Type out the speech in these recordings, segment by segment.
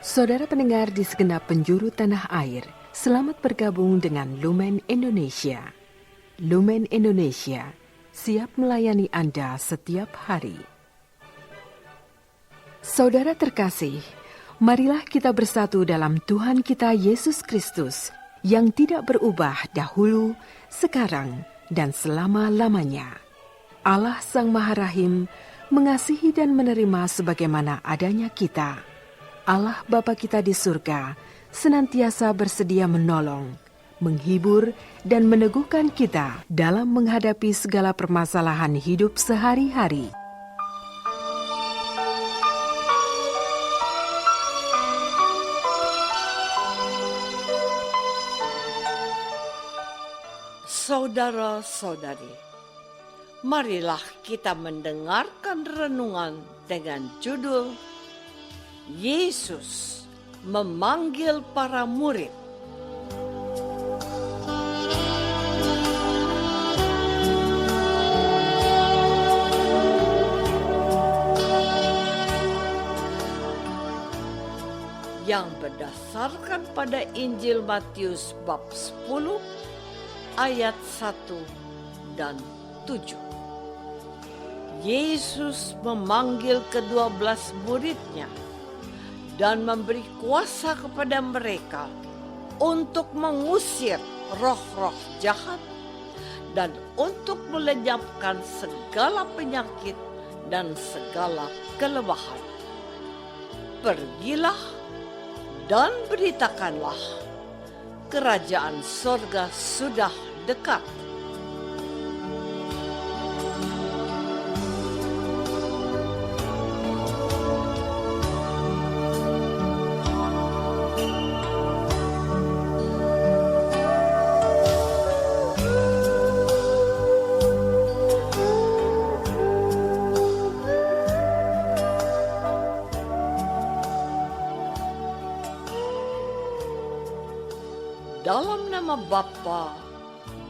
Saudara pendengar di segenap penjuru tanah air, selamat bergabung dengan Lumen Indonesia. Lumen Indonesia siap melayani Anda setiap hari. Saudara terkasih, marilah kita bersatu dalam Tuhan kita Yesus Kristus yang tidak berubah dahulu, sekarang, dan selama-lamanya. Allah Sang Maha Rahim mengasihi dan menerima sebagaimana adanya kita. Allah Bapa kita di surga senantiasa bersedia menolong, menghibur, dan meneguhkan kita dalam menghadapi segala permasalahan hidup sehari-hari. Saudara-saudari, marilah kita mendengarkan renungan dengan judul Yesus memanggil para murid. Yang berdasarkan pada Injil Matius bab 10 ayat 1 dan 7. Yesus memanggil ke-12 muridnya dan memberi kuasa kepada mereka untuk mengusir roh-roh jahat dan untuk melenyapkan segala penyakit dan segala kelemahan. Pergilah dan beritakanlah, kerajaan sorga sudah dekat. Dalam nama Bapa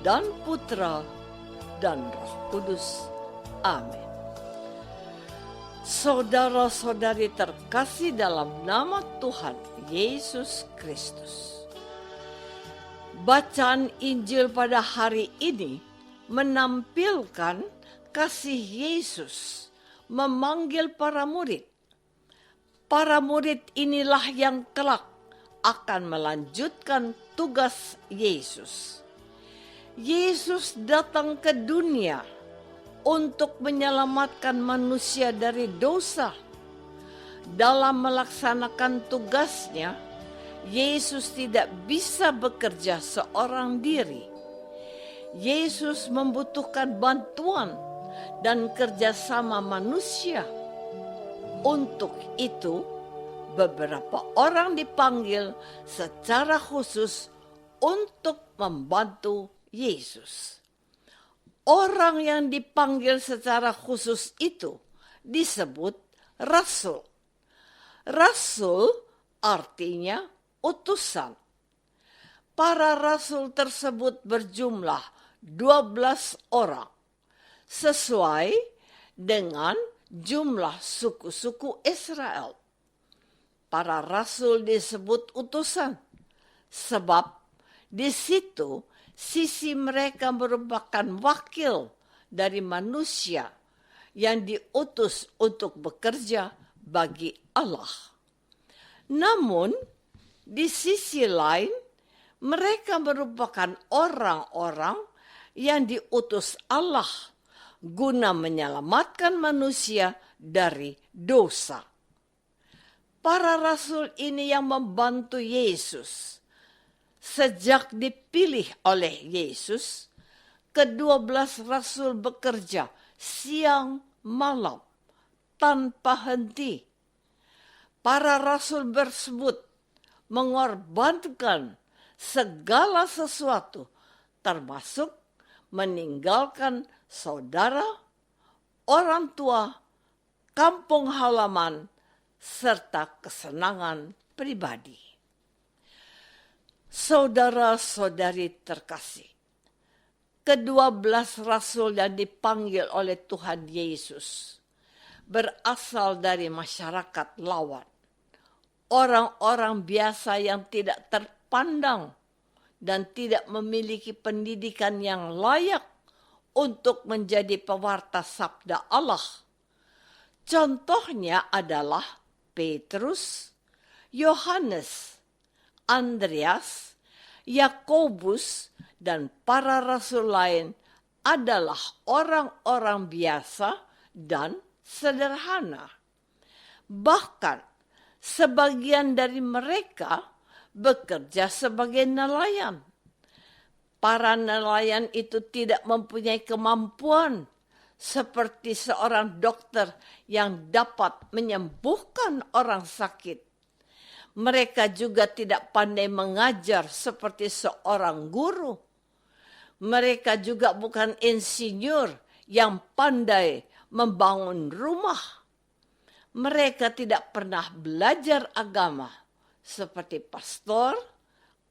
dan Putra dan Roh Kudus. Amin. Saudara-saudari terkasih dalam nama Tuhan Yesus Kristus. Bacaan Injil pada hari ini menampilkan kasih Yesus memanggil para murid. Para murid inilah yang kelak akan melanjutkan tugas Yesus. Yesus datang ke dunia untuk menyelamatkan manusia dari dosa. Dalam melaksanakan tugasnya, Yesus tidak bisa bekerja seorang diri. Yesus membutuhkan bantuan dan kerjasama manusia. Untuk itu, beberapa orang dipanggil secara khusus untuk membantu Yesus. Orang yang dipanggil secara khusus itu disebut rasul. Rasul artinya utusan. Para rasul tersebut berjumlah 12 orang, sesuai dengan jumlah suku-suku Israel. Para rasul disebut utusan, sebab di situ sisi mereka merupakan wakil dari manusia yang diutus untuk bekerja bagi Allah. Namun, di sisi lain, mereka merupakan orang-orang yang diutus Allah guna menyelamatkan manusia dari dosa. Para rasul ini yang membantu Yesus. Sejak dipilih oleh Yesus, ke-12 rasul bekerja siang malam tanpa henti. Para rasul tersebut mengorbankan segala sesuatu, termasuk meninggalkan saudara, orang tua, kampung halaman, serta kesenangan pribadi. Saudara-saudari terkasih, ke-12 rasul yang dipanggil oleh Tuhan Yesus berasal dari masyarakat lawan, orang-orang biasa yang tidak terpandang dan tidak memiliki pendidikan yang layak untuk menjadi pewarta sabda Allah. Contohnya adalah Petrus, Yohanes, Andreas, Yakobus, dan para rasul lain adalah orang-orang biasa dan sederhana. Bahkan sebagian dari mereka bekerja sebagai nelayan. Para nelayan itu tidak mempunyai kemampuan seperti seorang dokter yang dapat menyembuhkan orang sakit. Mereka juga tidak pandai mengajar seperti seorang guru. Mereka juga bukan insinyur yang pandai membangun rumah. Mereka tidak pernah belajar agama seperti pastor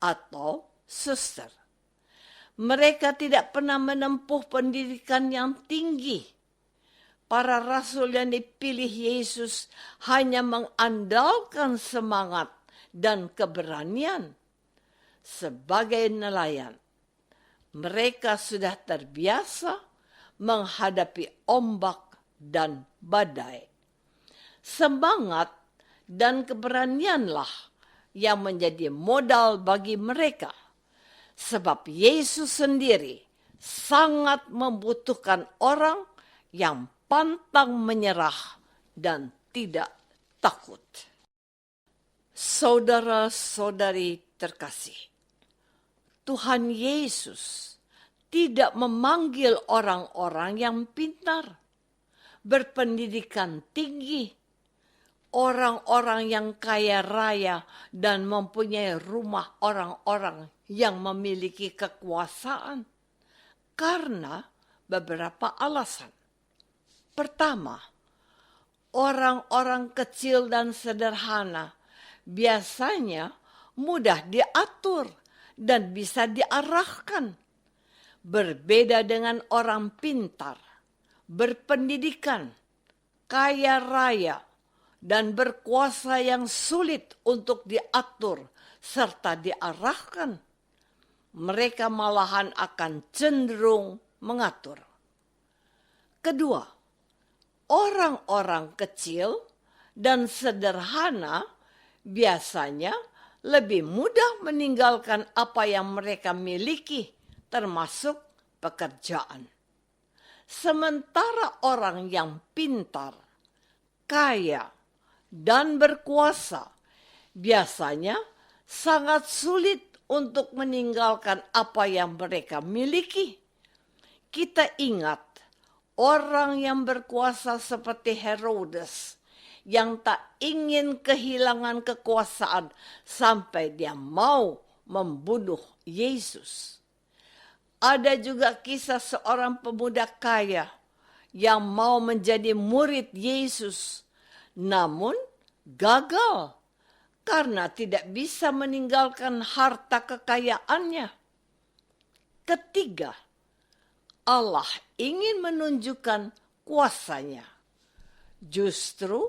atau suster. Mereka tidak pernah menempuh pendidikan yang tinggi. Para rasul yang dipilih Yesus hanya mengandalkan semangat dan keberanian. Sebagai nelayan, mereka sudah terbiasa menghadapi ombak dan badai. Semangat dan keberanianlah yang menjadi modal bagi mereka. Sebab Yesus sendiri sangat membutuhkan orang yang pantang menyerah dan tidak takut. Saudara-saudari terkasih, Tuhan Yesus tidak memanggil orang-orang yang pintar, berpendidikan tinggi, orang-orang yang kaya raya dan mempunyai rumah orang-orang yang memiliki kekuasaan karena beberapa alasan. Pertama, orang-orang kecil dan sederhana biasanya mudah diatur dan bisa diarahkan. Berbeda dengan orang pintar, berpendidikan, kaya raya, dan berkuasa yang sulit untuk diatur serta diarahkan. Mereka malahan akan cenderung mengatur. Kedua, orang-orang kecil dan sederhana biasanya lebih mudah meninggalkan apa yang mereka miliki, termasuk pekerjaan. Sementara orang yang pintar, kaya, dan berkuasa biasanya sangat sulit untuk meninggalkan apa yang mereka miliki. Kita ingat orang yang berkuasa seperti Herodes yang tak ingin kehilangan kekuasaan sampai dia mau membunuh Yesus. Ada juga kisah seorang pemuda kaya yang mau menjadi murid Yesus, namun gagal karena tidak bisa meninggalkan harta kekayaannya. Ketiga, Allah ingin menunjukkan kuasanya. Justru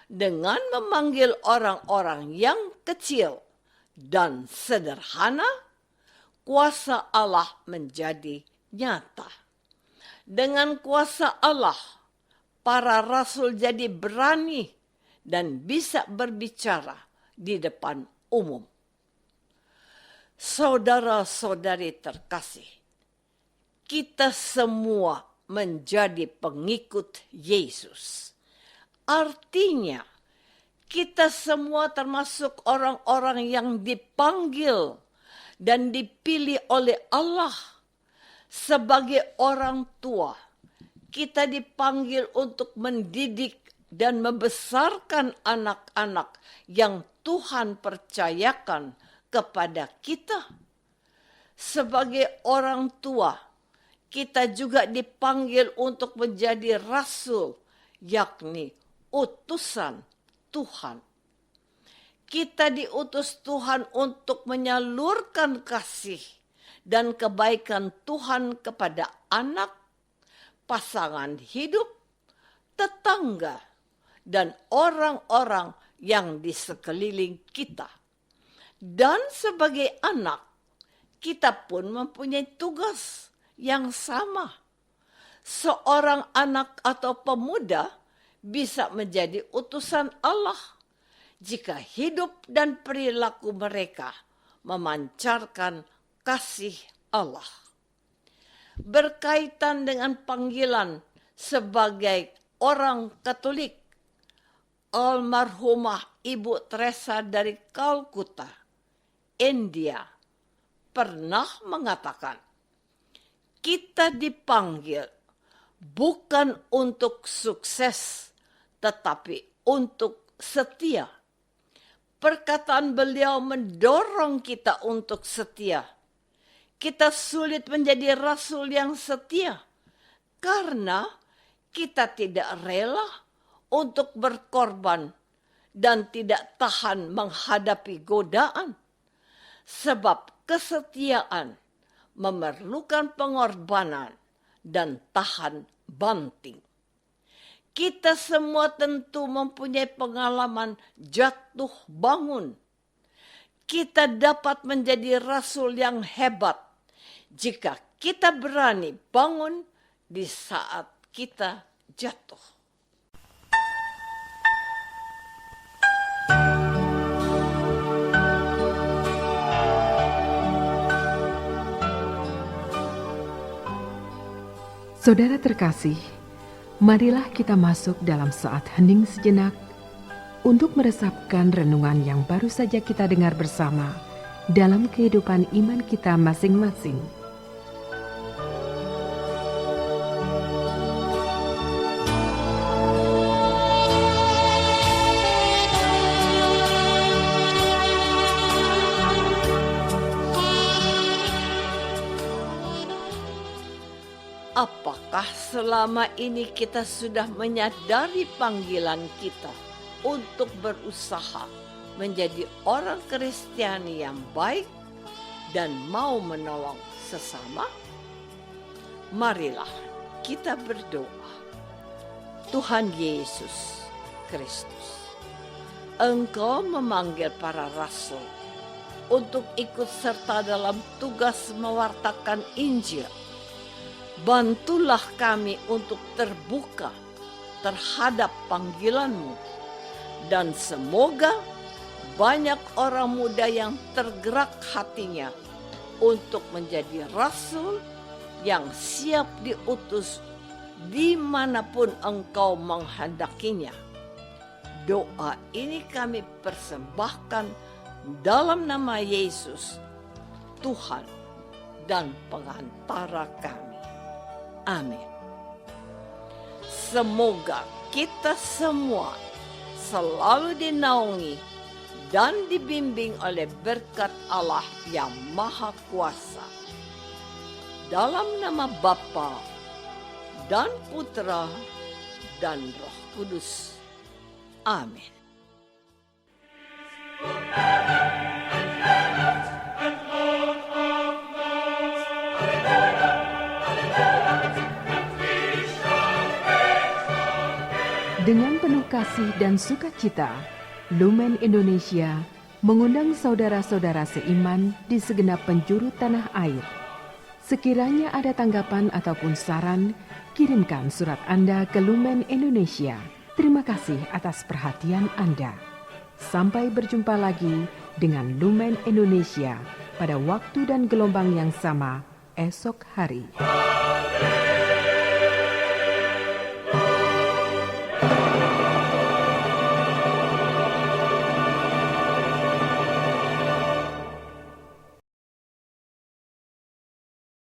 dengan memanggil orang-orang yang kecil dan sederhana, kuasa Allah menjadi nyata. Dengan kuasa Allah, para rasul jadi berani dan bisa berbicara di depan umum. Saudara-saudari terkasih, kita semua menjadi pengikut Yesus. Artinya, kita semua termasuk orang-orang yang dipanggil dan dipilih oleh Allah sebagai orang tua. Kita dipanggil untuk mendidik dan membesarkan anak-anak yang Tuhan percayakan kepada kita. Sebagai orang tua, kita juga dipanggil untuk menjadi rasul, yakni utusan Tuhan. Kita diutus Tuhan untuk menyalurkan kasih dan kebaikan Tuhan kepada anak, pasangan hidup, tetangga, dan orang-orang yang di sekeliling kita. Dan sebagai anak, kita pun mempunyai tugas yang sama. Seorang anak atau pemuda bisa menjadi utusan Allah jika hidup dan perilaku mereka memancarkan kasih Allah. Berkaitan dengan panggilan sebagai orang Katolik, almarhumah Ibu Teresa dari Kalkuta, India, pernah mengatakan, kita dipanggil bukan untuk sukses, tetapi untuk setia. Perkataan beliau mendorong kita untuk setia. Kita sulit menjadi rasul yang setia karena kita tidak rela untuk berkorban dan tidak tahan menghadapi godaan. Sebab kesetiaan memerlukan pengorbanan dan tahan banting. Kita semua tentu mempunyai pengalaman jatuh bangun. Kita dapat menjadi rasul yang hebat jika kita berani bangun di saat kita jatuh. Saudara terkasih, marilah kita masuk dalam saat hening sejenak untuk meresapkan renungan yang baru saja kita dengar bersama dalam kehidupan iman kita masing-masing. Apakah selama ini kita sudah menyadari panggilan kita untuk berusaha menjadi orang Kristiani yang baik dan mau menolong sesama? Marilah kita berdoa. Tuhan Yesus Kristus, Engkau memanggil para rasul untuk ikut serta dalam tugas mewartakan Injil. Bantulah kami untuk terbuka terhadap panggilan-Mu. Dan semoga banyak orang muda yang tergerak hatinya untuk menjadi rasul yang siap diutus dimanapun Engkau menghendakinya. Doa ini kami persembahkan dalam nama Yesus, Tuhan dan pengantara kami. Amin. Semoga kita semua selalu dinaungi dan dibimbing oleh berkat Allah yang Maha Kuasa. Dalam nama Bapa dan Putra dan Roh Kudus. Amin. Dengan penuh kasih dan sukacita, Lumen Indonesia mengundang saudara-saudara seiman di segenap penjuru tanah air. Sekiranya ada tanggapan ataupun saran, kirimkan surat Anda ke Lumen Indonesia. Terima kasih atas perhatian Anda. Sampai berjumpa lagi dengan Lumen Indonesia pada waktu dan gelombang yang sama esok hari.